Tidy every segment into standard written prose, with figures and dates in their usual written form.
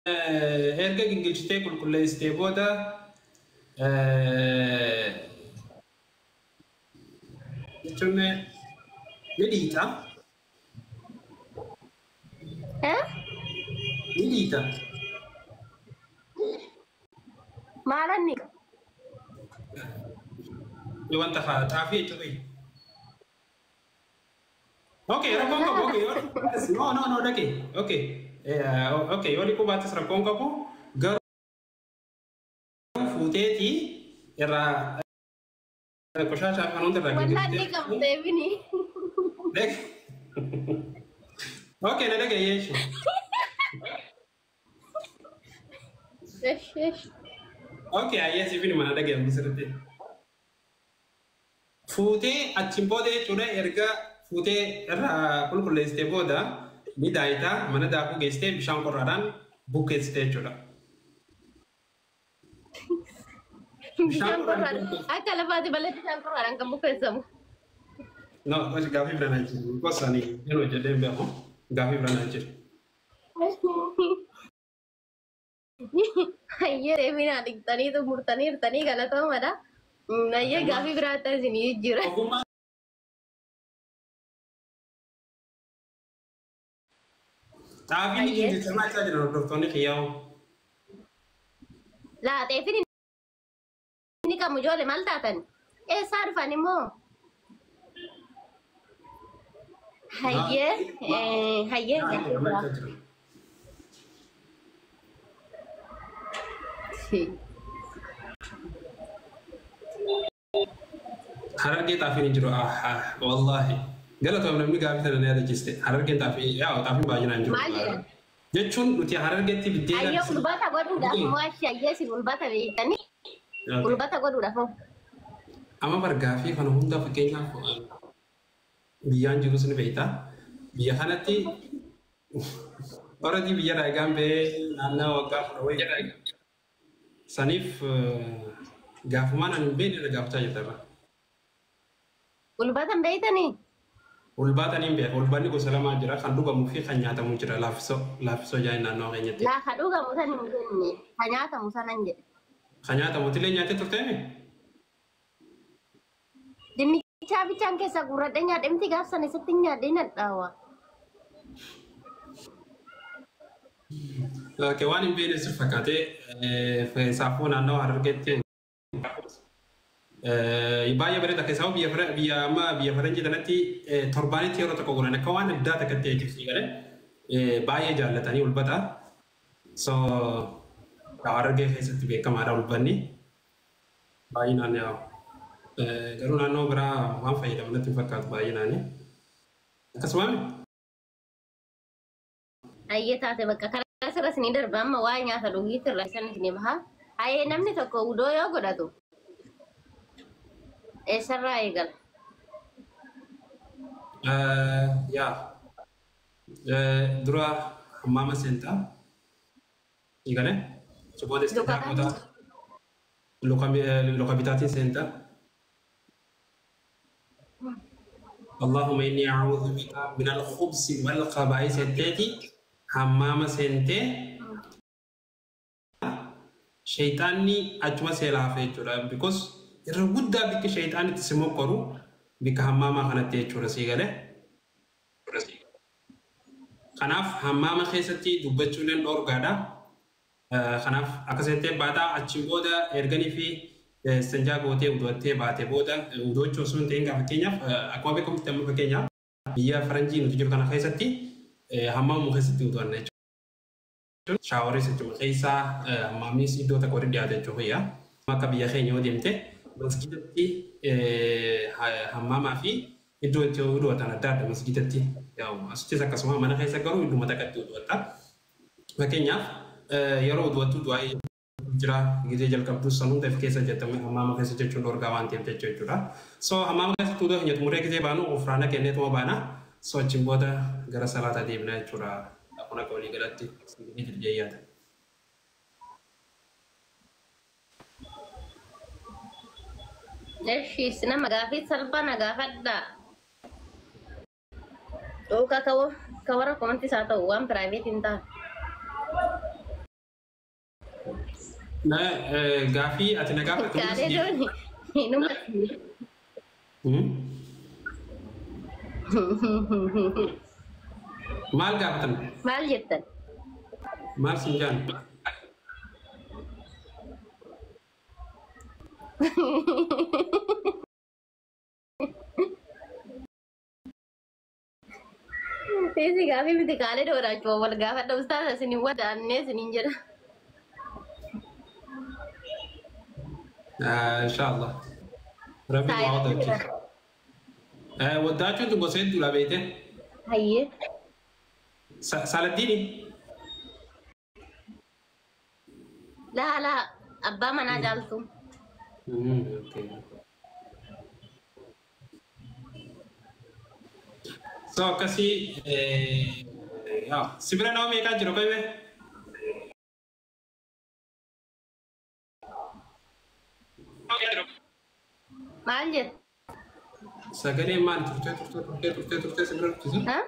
erga gingilchitee qulqulleessitee booda jechuun ni dhiita. Ni dhiita. Maalanni? Wanta xaafii jechuudha. Okay, rakkoon qabu. Okay, no, dhaqee. Okay, yoo liquu baattes rakkoon qabu garuu fuuteetii irraa qoshashaa kan hundi irraa Wallahi qabu deebini. Okay, na dhaqee yeeshu. Okay, ayee siifin mana dhaqee sirriitti. Fuutee achiin booda jechuudha erga fuutee irraa qulqulleessitee booda ni daayitaa mana daakuu geessitee bishaan qorraadhaan bukeessitee jechuudha. Bishaan qorraan akka lafaati malee bishaan qorraan kan bukeessamu. No, gaaffii biraan jiru. Gosaanii yeroo jedhee beekamu gaaffii biraan jiru. Hayyee deemina dhiqxaniitu murtanii galatoomadha. Hayyee gaaffii biraatti isinii jira. Xaafiin ni sirnaa isaa jira hordoftoonni xiyyaa'oo. Laaxeefin inni qabu ijoollee maal taatan? Eessaa dhufan immoo? Hayyee Harargee xaafiin hin jiru. Wallahi. Galatoom namni gaaffii sana ni yaadachiiste. Harargeen xaafiin baay'inaan jiru. Jechuun nuti harargeetti biddeen. Hayyee ulbata godhuudhaaf moo achi hayyee si ulbata beektanii? Ulbata godhuudhaaf moo? Amma bargaaffii kana hunda fakkeenyaaf biyyaan jiru sun beektaa. Biyya kanatti horatii biyya raagaan ba'ee naannoo waggaa 10 wayii jedha. Saniif gaafumaan ani hin beekne gaafachaa jirta. Ulbatan beektanii? Ulbatan hin beeku. Ulbanni gosa lamaa jira. Kan dhugamuu fi kan nyaatamu jira. Laaffisoo jaa'in naannoo keenyatti. Laa kan dhugamu san hin jenne. Kan nyaatamu sanan jedhe. Kan nyaatamu tillee nyaatee turteemi? Dinnichaa bichaan keessaa gurradhee nyaadhemti gaafsan isatti nyaadhee nadhaawa. Waan hin beekne sirrii fakkaatee saafuu naannoo Harargeetti baay'ee bareeda keessaa biyya faranjii kanatti torbaanitti yeroo tokko godhan akka waan addaa takkatti eegsisii galee baay'ee jaallatanii ulbata. So Harargee keessatti beekamaadha ulbanni. Baay'inaan garuu naannoo biraa waan fayyadamu natti hin fakkaatu baay'inaani. Akkasumas Hayyee taate bakka karaa sirras ni darba amma waa nyaata dhugiitti irraa isanis ni baha. Hayyee namni tokko udoo yoo godhatu eessarraa eegala? Dura hammaama seentaa eegale booda istiidaamoota luka bitaatiin seentaa. اللهم إني أعوذ بك من الخبث والخبائث التي حمام سنتي شيطاني أجمع سيلافه جرا because الرجودة بك شيطاني تسمو كرو بك حمام خانة تيجورا سيغله خناف حمام خيستي دبتشولن أورغادا خناف أكسنتي بادا أشيبودا إرغني في senjaa gootee udubattee baatee booda udoochuu osoo hin ta'in fakkeenyaaf akkuma beekamutti amma fakkeenyaaf biyya faranjii nuti jiru kana keessatti hammamuu keessatti udubanna jechuudha. Shaaworis jechuudha keessaa hammaamis iddoo tokko walitti dhiyaate jechuudha. Akka biyya keenya yoo deemte masjidatti hammamaa fi iddoo itti udubatan adda adda masjidatti asittis akkasuma mana keessa garuu idduma takkatti udubatta. Fakkeenyaaf yeroo udubattu du'aa jira gizee jalqabdu sanuu daf keessa jettame hammaama keessa jechuun dorgaa waan ta'eef jechuudha. So hammaama keessa tuudoo hin jettu muree gizee baanu ofraana kenneetuma baana. So achiin booda gara salaataa deemna jechuudha. Akkuma akka walii galatti ni jirjeeyyaata. Eshi nama gaafii salphaa na gaafadha. Dhugaa kawara komanti isaa ta'u waan piraayiveetiin ta'a. Na gaafii ati na gaafatu Kaalee dooni. Inuma. maal gaafatan Maal jettan? maal sin jaan Teesi gaafii miti kaalee dooraachuu wal gaafadha ustaasa isin wadaannee isiniin jedha. insha Allah rabbi du'aa wadachiisa wadaachuun tu gosa hedduu beekte Hayyee. saladdiini Laa abbaa manaa jaaltu. okay. So akkasii sibira nama meeqaa jiru qabe Maal jettu? sagalee maal turtee sibira turtisi Ha?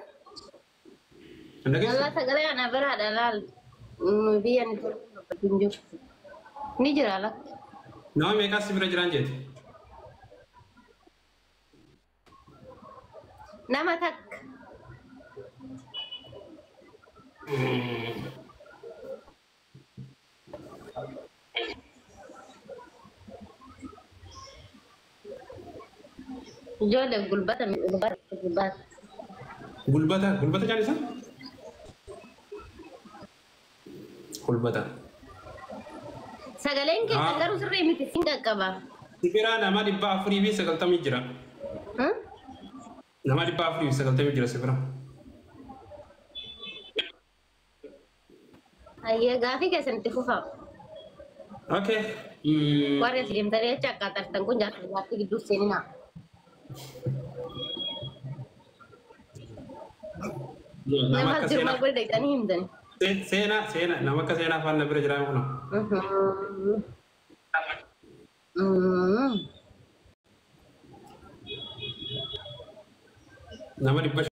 Andageessu Allah sagalee ana biraadha laal. Biyya ni turte hin jirtu. Ni jira lakki. nama meeqaa sibira jiraan jeeti Nama takka. Ijoollee gulbata. gulbata jaan isa gulbata Sagaleen keessa garuu sirrii miti sin qaqqaba. sibira nama 490 jira nama 490 jira sibira Hayyee gaafii keessanitti fufa. okay Warri asii deemtanii achi akkaataan kun jaartii gidduu seeninaa. Nama as jiru maal godhe deegtanii himtani. seenaa nama akka seenaa afaan na bira jiran kuna nama 500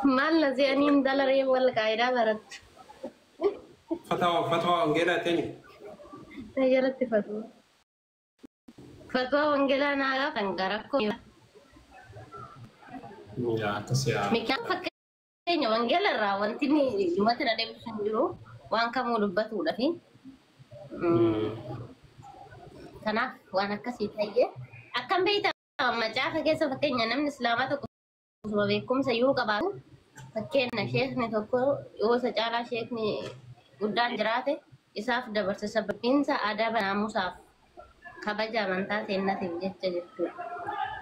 Maal na se'aniin dalaree wal qaayidaa barattu. fatwa wangeelaa teenya Na jalatti fatwa. Fatwa wangeelaa naa gaafan garakkoo. akkasii Mikaan fakkeenya wangeela irraa wanti inni dhumatti na deebisu hin jiru waan kamuu dubbatudha fi kanaaf waan akkasii ta'ee akkam beektaa macaafa keessa fakkeenya namni islaamaa tokko osuma beekumsa yoo qabaatu fakkeenya sheekni tokko yoo isa caalaa sheekni guddaan jiraate isaaf dabarsa sababbiinsa adaaba naamusaaf kabaja amantaa seennaatiif jecha jechuudha.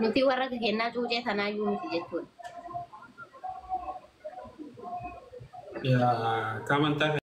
Nuti warra kennaa cuucee sanaayyuu miti jechuudha. kamantaa